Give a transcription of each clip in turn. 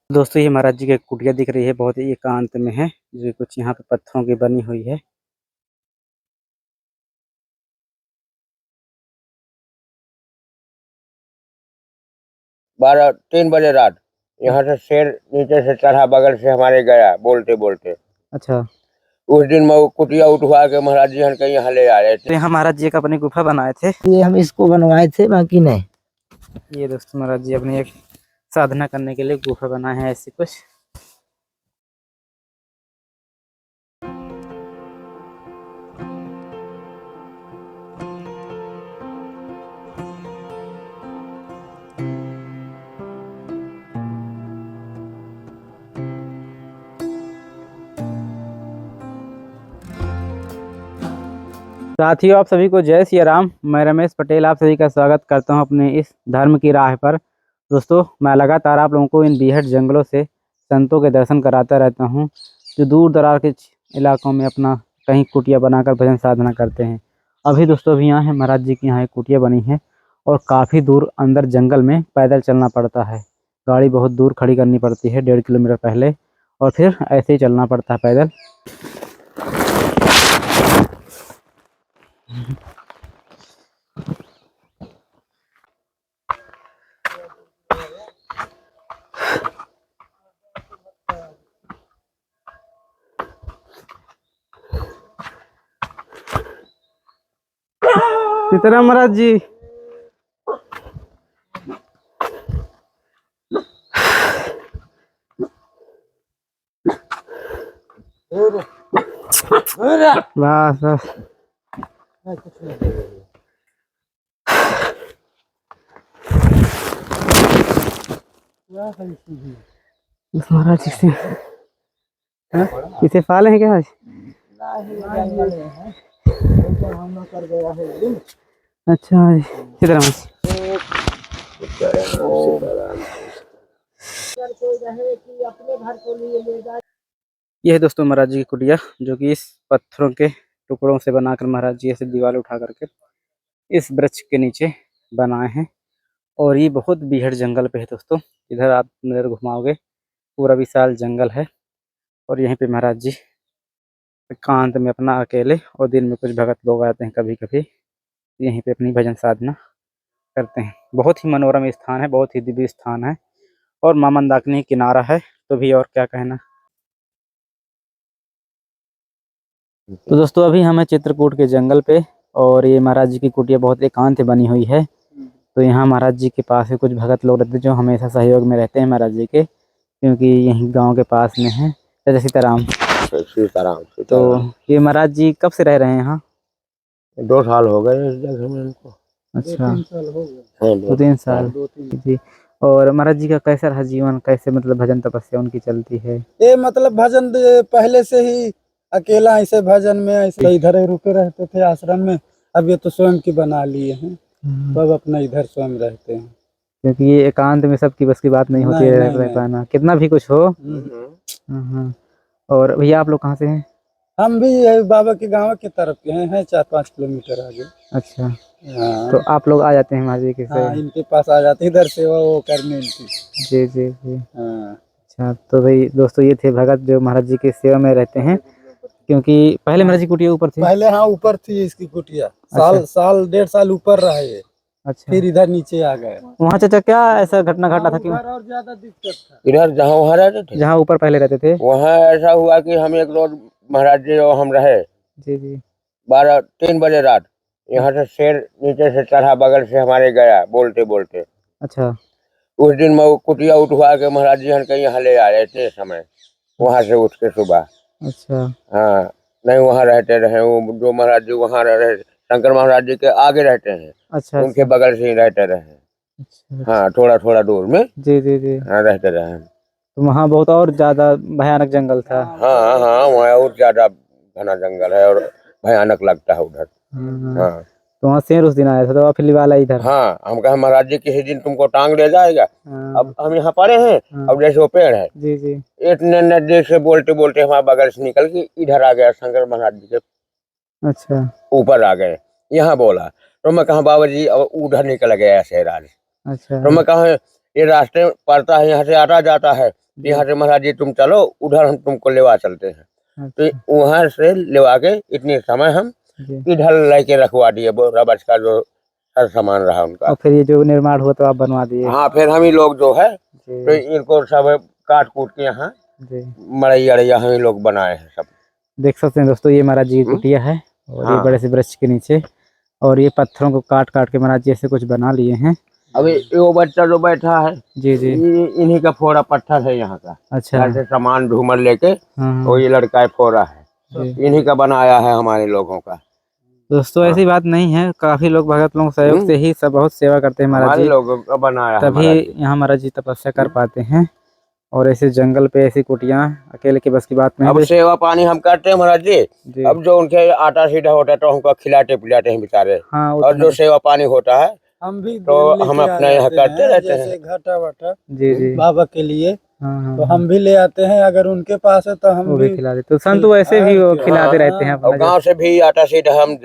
दोस्तों ये महाराज जी की कुटिया दिख रही है, बहुत ही एकांत में है, जो कुछ यहाँ पे पत्थरों की बनी हुई है। बारह 3 बजे रात यहाँ से शेर नीचे से चढ़ा, बगल से हमारे गया बोलते बोलते। अच्छा, उस दिन मैं कुटिया उठवा के महाराज जी के यहाँ ले आए तो थे। यहाँ महाराज जी एक अपनी गुफा बनाए थे। ये हम इसको बनवाए थे, बाकी नहीं। ये दोस्तों महाराज जी अपनी एक साधना करने के लिए गुफा बनाए हैं ऐसी कुछ। साथियों आप सभी को जय सिया राम। मैं रमेश पटेल आप सभी का स्वागत करता हूं अपने इस धर्म की राह पर। दोस्तों मैं लगातार आप लोगों को इन बीहड़ जंगलों से संतों के दर्शन कराता रहता हूं, जो दूर दराज के इलाकों में अपना कहीं कुटिया बनाकर भजन साधना करते हैं। अभी दोस्तों अभी यहाँ है महाराज जी की यहाँ एक कुटिया बनी है और काफ़ी दूर अंदर जंगल में पैदल चलना पड़ता है। गाड़ी बहुत दूर खड़ी करनी पड़ती है, 1.5 किलोमीटर पहले, और फिर ऐसे ही चलना पड़ता है पैदल। सीताराम महाराज जी। बस बस। महाराज जी से किसे फाले हैं क्या आज? अच्छा जी, सीताराम। यह है दोस्तों महाराज जी की कुटिया, जो कि इस पत्थरों के टुकड़ों से बनाकर महाराज जी ऐसे दीवार उठा करके इस वृक्ष के नीचे बनाए हैं। और ये बहुत बीहड़ जंगल पे है दोस्तों। इधर आप नजर घुमाओगे पूरा विशाल जंगल है, और यहीं पे महाराज जी एकांत में अपना अकेले, और दिन में कुछ भगत लोग आते हैं कभी कभी, यहीं पे अपनी भजन साधना करते हैं। बहुत ही मनोरम स्थान है, बहुत ही दिव्य स्थान है, और मां मंदाकिनी किनारा है, तो भी और क्या कहना। तो दोस्तों अभी हम हैं चित्रकूट के जंगल पे, और ये महाराज जी की कुटिया बहुत एकांत बनी हुई है। तो यहाँ महाराज जी के पास ही कुछ भगत लोग रहते हैं, जो हमेशा सहयोग में रहते हैं महाराज जी के, क्योंकि यहीं गांव के पास में है। जय सीताराम। सीताराम। तो ये महाराज जी कब से रह रहे हैं यहाँ? 2 साल हो गए इस जगह में इनको। अच्छा, 2-3 साल हो गए। 2-3 साल जी। और महाराज जी का कैसा रहा जीवन, कैसे मतलब भजन तपस्या उनकी चलती है? ये मतलब भजन पहले से ही अकेला ऐसे भजन में ऐसे इधर ही रुके रहते थे आश्रम में। अब ये तो स्वयं की बना लिए हैं, सब अपना इधर स्वयं रहते हैं, क्योंकि ये एकांत में सबकी बस की बात नहीं होती है रह पाना, कितना भी कुछ हो। और भैया आप लोग कहाँ से हैं? हम भी यही बाबा के गांव की तरफ के हैं 4-5 किलोमीटर आगे। अच्छा, हाँ, तो आप लोग आ जाते हैं महाराज जी के से? हाँ, इनके पास आ जाते इधर सेवा वो करने इनकी। जी जी जी। हाँ। अच्छा, तो भाई दोस्तों ये थे भगत जो महाराज जी की सेवा में रहते हैं, क्योंकि पहले महाराज जी कुटिया ऊपर थी। पहले हाँ ऊपर थी इसकी कुटिया, साल 1.5 साल ऊपर रहा ये। अच्छा, फिर इधर नीचे आ गए। वहाँ चाचा क्या ऐसा घटना घटा था कि और ज्यादा दिक्कत था इधर जहाँ वहाँ रहते थे, जहाँ ऊपर पहले रहते थे? वहाँ ऐसा हुआ कि हम एक रोज महाराज जी और हम रहे। जी जी। 3 बजे रात यहाँ से शेर नीचे से चढ़ा, बगल से हमारे गया बोलते बोलते। अच्छा, उस दिन मैं कुटिया उठवा के महाराज जी के यहाँ ले आए थे समय, वहाँ से उठ के सुबह। अच्छा, हाँ, नहीं वहाँ रहते रहे, वो जो महाराज जी वहाँ रहे, शंकर महाराज जी के आगे रहते हैं। अच्छा, उनके बगल से ही रहते रहे। अच्छा, हाँ, थोड़ा थोड़ा दूर में। जी जी जी। हाँ, रहते रहे। तो वहाँ बहुत और ज्यादा भयानक जंगल था। हाँ हाँ, वहाँ और ज्यादा घना जंगल है और भयानक लगता है उधर। हाँ, तो वहाँ शेर उस दिन आया था, तो अफली वाला इधर। हाँ, हम कहा महाराज जी किसी दिन तुमको टांग ले जाएगा। अब हम यहाँ पड़े हैं, अब जैसे वो पेड़ है, जी जी, इतने नजदीक से बोलते बोलते हमारे बगल से निकल के इधर आ गया, शंकर महाराज जी के अच्छा ऊपर आ गए। यहाँ बोला तो मैं कहा बाबा जी अब उधर निकल गया शेर आज। अच्छा, तो मैं कहा ये रास्ते पड़ता है, यहाँ से आता जाता है, यहाँ से महाराज जी तुम चलो उधर, हम तुमको लेवा चलते हैं। तो वहां से लेवा के इतने समय हम इधर लेके रखवा दिए, वो रबड़ का जो हर सामान रहा उनका। और फिर ये जो निर्माण हुआ तो आप बनवा दिए? हाँ, फिर हम ही लोग जो है तो इनको सब काट कूट के यहाँ मड़ई अड़ैया हम ही लोग बनाए हैं सब। देख सकते हैं दोस्तों, ये महाराज जी की कुटिया है और ये बड़े से वृक्ष के नीचे, और ये पत्थरों को काट काट के महाराज जी ऐसे कुछ बना लिए हैं। अभी वो बच्चा जो बैठा है जी जी, इन्हीं का फोड़ा पत्थर है यहाँ का। अच्छा, ऐसे सामान झूमर लेके हाँ, वो ये लड़का है फोड़ा है, इन्हीं का बनाया है हमारे लोगों का। दोस्तों ऐसी बात नहीं है, काफी लोग भगत लोग सहयोग से ही सब बहुत सेवा करते हैं महाराज हमारे जी, लोगों का बनाया है तभी यहाँ महाराज जी तपस्या कर पाते हैं। और ऐसे जंगल पे ऐसी कुटियां अकेले की बस की बात नहीं अब है। सेवा पानी हम करते हैं महाराज जी। जी। अब जो उनके आटा सीधा होता है तो हमको खिलाते पिलाते हैं बेचारे। हाँ, और जो सेवा पानी होता है हम भी तो हम अपने यहाँ करते रहते हैं। जैसे घाटा वाटा जी जी, बाबा के लिए हाँ, तो हम भी ले आते हैं, अगर उनके पास है तो हम वो भी खिला देते। तो संत वैसे भी वो खिलाते रहते हैं और अपना। गांव से भी आटा सीधा हम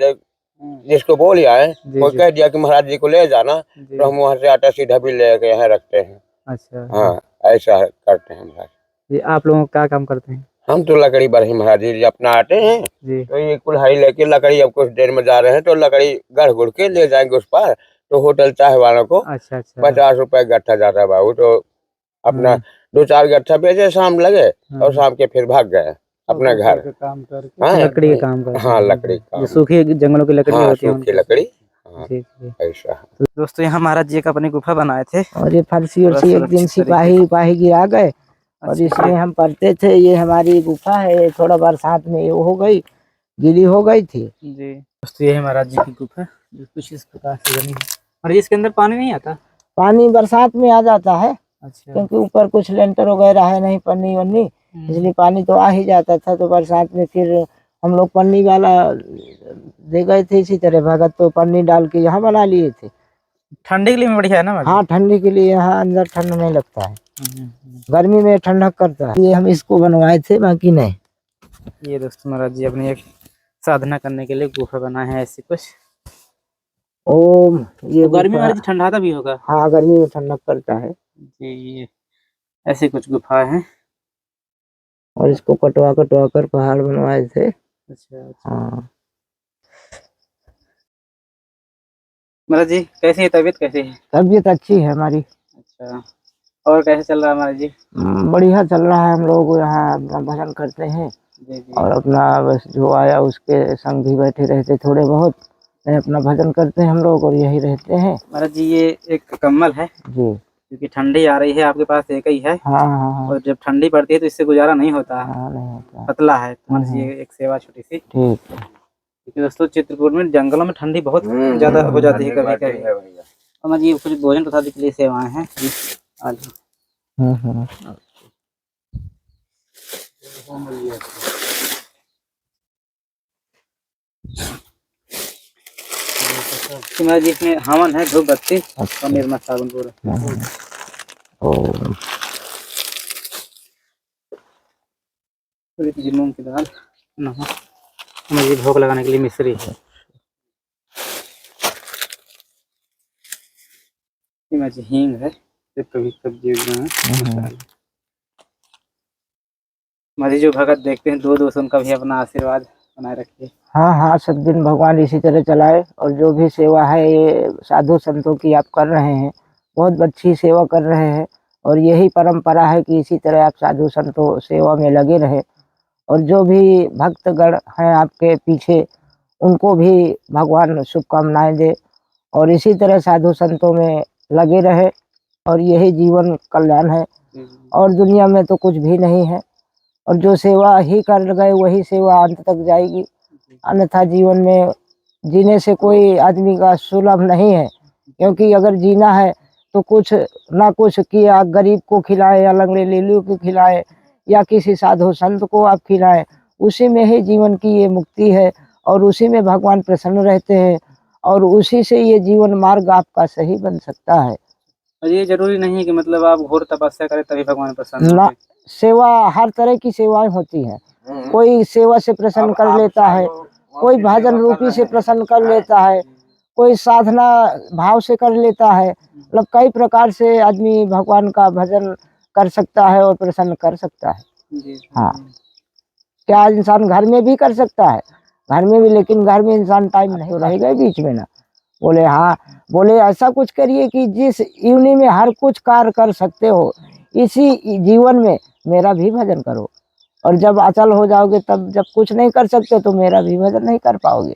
जिसको बोल आए, कोई कह दिया कि महाराज जी को ले जाना, तो हम वहाँ से आटा सीधा भी ले के यहाँ रखते हैं। अच्छा, हाँ, ऐसा करते हैं महाराज जी। आप लोग क्या काम करते हैं? हम तो लकड़ी बरही महाराज जी अपना आते हैं जी, तो ये कुल्हाड़ी लेके लकड़ी, अब कुछ देर में जा रहे हैं तो लकड़ी गढ़ गुड़ के ले जाएंगे उस पार। तो होटल चाय वालों को अच्छा अच्छा, 50 रुपए गट्ठा जाता है बाबू, तो अपना 2-4 गट्ठा बेचे, शाम लगे और शाम के फिर भाग गए अपना घर। काम करके हाँ, लकड़ी का काम करते हैं। हाँ, लकड़ी का जो सूखी जंगलों की लकड़ी हाँ, होती है सूखी लकड़ी। हाँ, जी जी। ऐसा। तो दोस्तों यहाँ महाराज जी का अपनी गुफा बनाए थे, और ये फरसी उर्सी एक दिन सुरक्षित सिपाही गिरा गए और इसमें हम पढ़ते थे। ये हमारी गुफा है, थोड़ा बरसात में ये हो गई, गीली हो गई थी। जी दोस्तों, ये है महाराज जी की गुफा जो कुछ इस प्रकार से बनी है। और इसके अंदर पानी नहीं आता? पानी बरसात में आ जाता है, अच्छा, क्योंकि ऊपर कुछ लेंटर वगैरह है नहीं, पन्नी वन्नी, इसलिए पानी तो आ ही जाता था। तो बरसात में फिर हम लोग पन्नी वाला दे गए थे, इसी तरह भगत तो पन्नी डाल के यहाँ बना लिए थे। ठंडी के लिए बढ़िया है ना महाराज? हाँ, ठंडी के लिए यहाँ अंदर ठंड नहीं लगता है, गर्मी में ठंडक करता है। ये हम इसको बनवाए थे, बाकी नहीं। ये दोस्तों महाराज जी अपनी एक साधना करने के लिए गुफा बनाए हैं ऐसी कुछ। ओम ये तो गर्मी में गुफा- महाराज जी ठंडाता भी होगा? हाँ, गर्मी में ठंडक करता है। जी, ये ऐसी कुछ गुफा है। और इसको कटवा कटवा कर पहाड़ बनवाए थे। अच्छा, हाँ, महाराज जी कैसी है तबीयत, कैसी है? तबीयत अच्छी है हमारी। अच्छा, और कैसे चल रहा है महाराज जी? बढ़िया चल रहा है। हम लोग यहाँ अपना भजन करते हैं जी जी, और अपना बस जो आया उसके संग भी बैठे रहते, थोड़े बहुत अपना भजन करते हैं हम लोग और यही रहते हैं। महाराज जी ये एक कम्बल है जी, क्योंकि ठंडी आ रही है, आपके पास एक ही है। हाँ हाँ हाँ, और जब ठंडी पड़ती है तो इससे गुजारा नहीं होता है, हाँ नहीं होता। पतला है। तो महाराज जी ये एक सेवा छोटी सी, ठीक है। क्योंकि दोस्तों चित्रकूट में जंगलों में ठंडी बहुत ज्यादा हो जाती है कभी कभी। और महाराज जी कुछ भोजन प्रसाद के लिए सेवाएं हैं आज। महाराज जी इसमें हवन है, धूप बत्ती और निर्मल साबुन पूरा। ओम थोड़ी सी मूंग की दाल, नमक। महाराज जी भोग लगाने के लिए मिश्री है। महाराज जी हींग है, कभी सब्जी है। महाराज जो भगत देखते हैं दो दोस्तों उनका भी अपना आशीर्वाद बनाए रखिए। हाँ हाँ, सब दिन भगवान इसी तरह चलाए। और जो भी सेवा है ये साधु संतों की आप कर रहे हैं, बहुत अच्छी सेवा कर रहे हैं। और यही परंपरा है कि इसी तरह आप साधु संतों सेवा में लगे रहे। और जो भी भक्तगण हैं आपके पीछे, उनको भी भगवान शुभकामनाएं दे और इसी तरह साधु संतों में लगे रहे। और यही जीवन कल्याण है, और दुनिया में तो कुछ भी नहीं है। और जो सेवा ही कर गए वही सेवा अंत तक जाएगी, अन्यथा जीवन में जीने से कोई आदमी का सुलभ नहीं है। क्योंकि अगर जीना है तो कुछ ना कुछ किया, गरीब को खिलाए या लंगड़े लीलू को खिलाए या किसी साधु संत को आप खिलाएं, उसी में ही जीवन की ये मुक्ति है और उसी में भगवान प्रसन्न रहते हैं और उसी से ये जीवन मार्ग आपका सही बन सकता है। और ये जरूरी नहीं है कि मतलब आप घोर तपस्या करें तभी भगवान प्रसन्न ना, होंगे। सेवा हर तरह की सेवाएं होती हैं। कोई सेवा से प्रसन्न कर लेता है, कोई भजन रूपी से प्रसन्न कर लेता है, कोई साधना भाव से कर लेता है। मतलब कई प्रकार से आदमी भगवान का भजन कर सकता है और प्रसन्न कर सकता है। जी हाँ, क्या इंसान घर में भी कर सकता है, घर में भी, लेकिन घर में इंसान टाइम नहीं रह गए बीच में ना। बोले हाँ, बोले ऐसा कुछ करिए कि जिस योनि में हर कुछ कार्य कर सकते हो, इसी जीवन में मेरा भी भजन करो। और जब अचल हो जाओगे, तब जब कुछ नहीं कर सकते तो मेरा भी भजन नहीं कर पाओगे।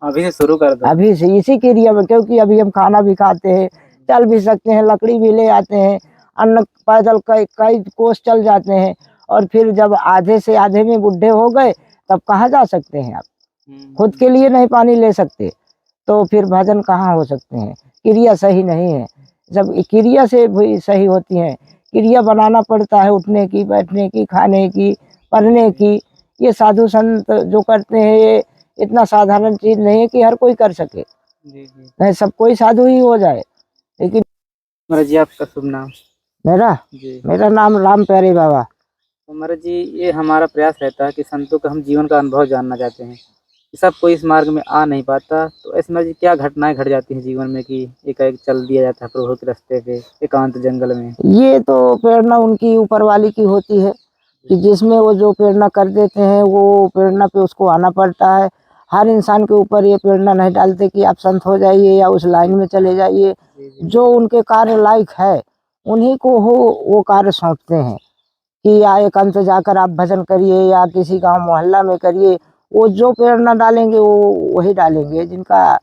अभी से शुरू कर दो। अभी से इसी क्रिया में, क्योंकि अभी हम खाना भी खाते हैं, चल भी सकते हैं, लकड़ी भी ले आते हैं, अन्न पैदल कई कई कोस चल जाते हैं, और फिर जब आधे से आधे में बुढ़े हो गए, तब कहाँ जा सकते हैं आप? खुद के लिए नहीं पानी ले सकते, तो फिर भजन कहाँ हो सकते हैं? क्रिया सही नहीं है। जब क्रिया से भी सही होती है, क्रिया बनाना पड़ता है, उठने की, बैठने की, खाने की, पढ़ने की। ये साधु संत जो करते हैं, ये इतना साधारण चीज नहीं है कि हर कोई कर सके, जी जी। नहीं सब कोई साधु ही हो जाए। लेकिन महाराज जी आपका शुभ नाम? मेरा जी। मेरा नाम राम प्यारे बाबा। तो महाराज जी, ये हमारा प्रयास रहता है कि संतों का हम जीवन का अनुभव जानना चाहते हैं। सब कोई इस मार्ग में आ नहीं पाता, तो ऐसे में जी क्या घटनाएं घट जाती हैं जीवन में कि एकाएक चल दिया जाता है प्रभु के रास्ते पे एकांत जंगल में? ये तो प्रेरणा उनकी ऊपर वाली की होती है, कि जिसमें वो जो प्रेरणा कर देते हैं, वो प्रेरणा पे उसको आना पड़ता है। हर इंसान के ऊपर ये प्रेरणा नहीं डालते कि आप संत हो जाइए या उस लाइन में चले जाइए। जो उनके कार्य लायक है, उन्हीं को वो कार्य सौंपते हैं कि या एकांत जाकर आप भजन करिए या किसी गांव मोहल्ला में करिए। वो जो प्रेरणा डालेंगे वो वही डालेंगे, जिनका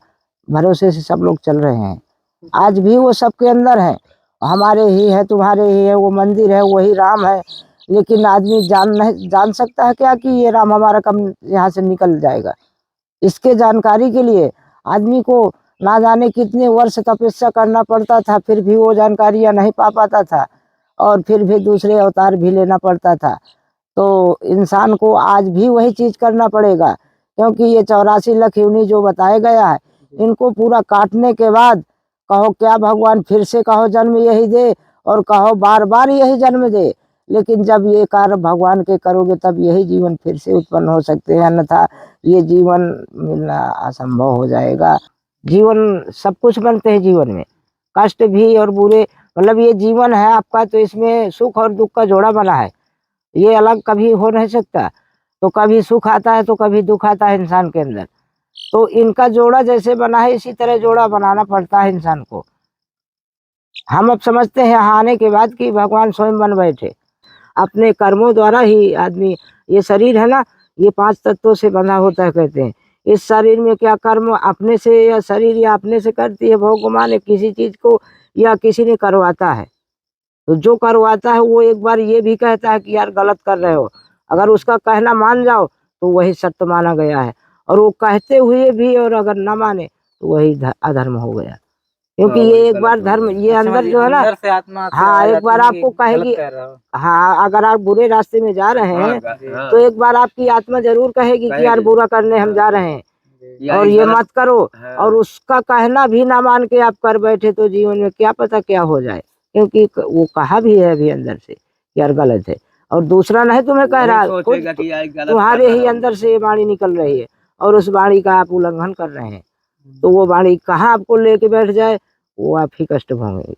भरोसे से सब लोग चल रहे हैं। आज भी वो सबके अंदर है, हमारे ही है, तुम्हारे ही है, वो मंदिर है, वही राम है। लेकिन आदमी जान सकता है क्या कि ये राम हमारा कब यहाँ से निकल जाएगा? इसके जानकारी के लिए आदमी को ना जाने कितने वर्ष तपस्या करना पड़ता था, फिर भी वो जानकारियाँ नहीं पा पाता था, और फिर भी दूसरे अवतार भी लेना पड़ता था। तो इंसान को आज भी वही चीज करना पड़ेगा, क्योंकि ये 84 लाख योनि जो बताया गया है, इनको पूरा काटने के बाद कहो क्या भगवान फिर से कहो जन्म यही दे, और कहो बार बार यही जन्म दे। लेकिन जब ये कार्य भगवान के करोगे, तब यही जीवन फिर से उत्पन्न हो सकते हैं, अन्यथा ये जीवन मिलना असंभव हो जाएगा। जीवन सब कुछ बनते हैं जीवन में, कष्ट भी और बुरे, मतलब ये जीवन है आपका, तो इसमें सुख और दुख का जोड़ा बना है, ये अलग कभी हो नहीं सकता। तो कभी सुख आता है तो कभी दुख आता है इंसान के अंदर, तो इनका जोड़ा जैसे बना है, इसी तरह जोड़ा बनाना पड़ता है इंसान को। हम अब समझते हैं यहाँ आने के बाद कि भगवान स्वयं बन बैठे, अपने कर्मों द्वारा ही आदमी, ये शरीर है ना, ये 5 तत्वों से बंधा होता है कहते हैं। इस शरीर में क्या कर्म अपने से या शरीर या अपने से करती है भगवान ने किसी चीज को, या किसी ने करवाता है? तो जो करवाता है वो एक बार ये भी कहता है कि यार गलत कर रहे हो, अगर उसका कहना मान जाओ तो वही सत्य माना गया है, और वो कहते हुए भी और अगर न माने तो वही अधर्म हो गया। क्योंकि ये एक बार धर्म, ये अंदर जो है ना, से आत्मा हाँ एक बार आपको कहेगी, हाँ अगर आप बुरे रास्ते में जा रहे हैं तो एक बार आपकी आत्मा जरूर कहेगी कि यार बुरा करने हम जा रहे हैं और ये मत करो, और उसका कहना भी ना मान के आप कर बैठे, तो जीवन में क्या पता क्या हो जाए। क्योंकि वो कहा भी है अभी अंदर से यार गलत है, और दूसरा नहीं तुम्हें कह रहा, तुम्हारे ही अंदर से ये वाणी निकल रही है, और उस वाणी का आप उल्लंघन कर रहे हैं। तो वो वाणी कहाँ आपको लेके बैठ जाए, वो आप ही कष्ट भोगेंगे।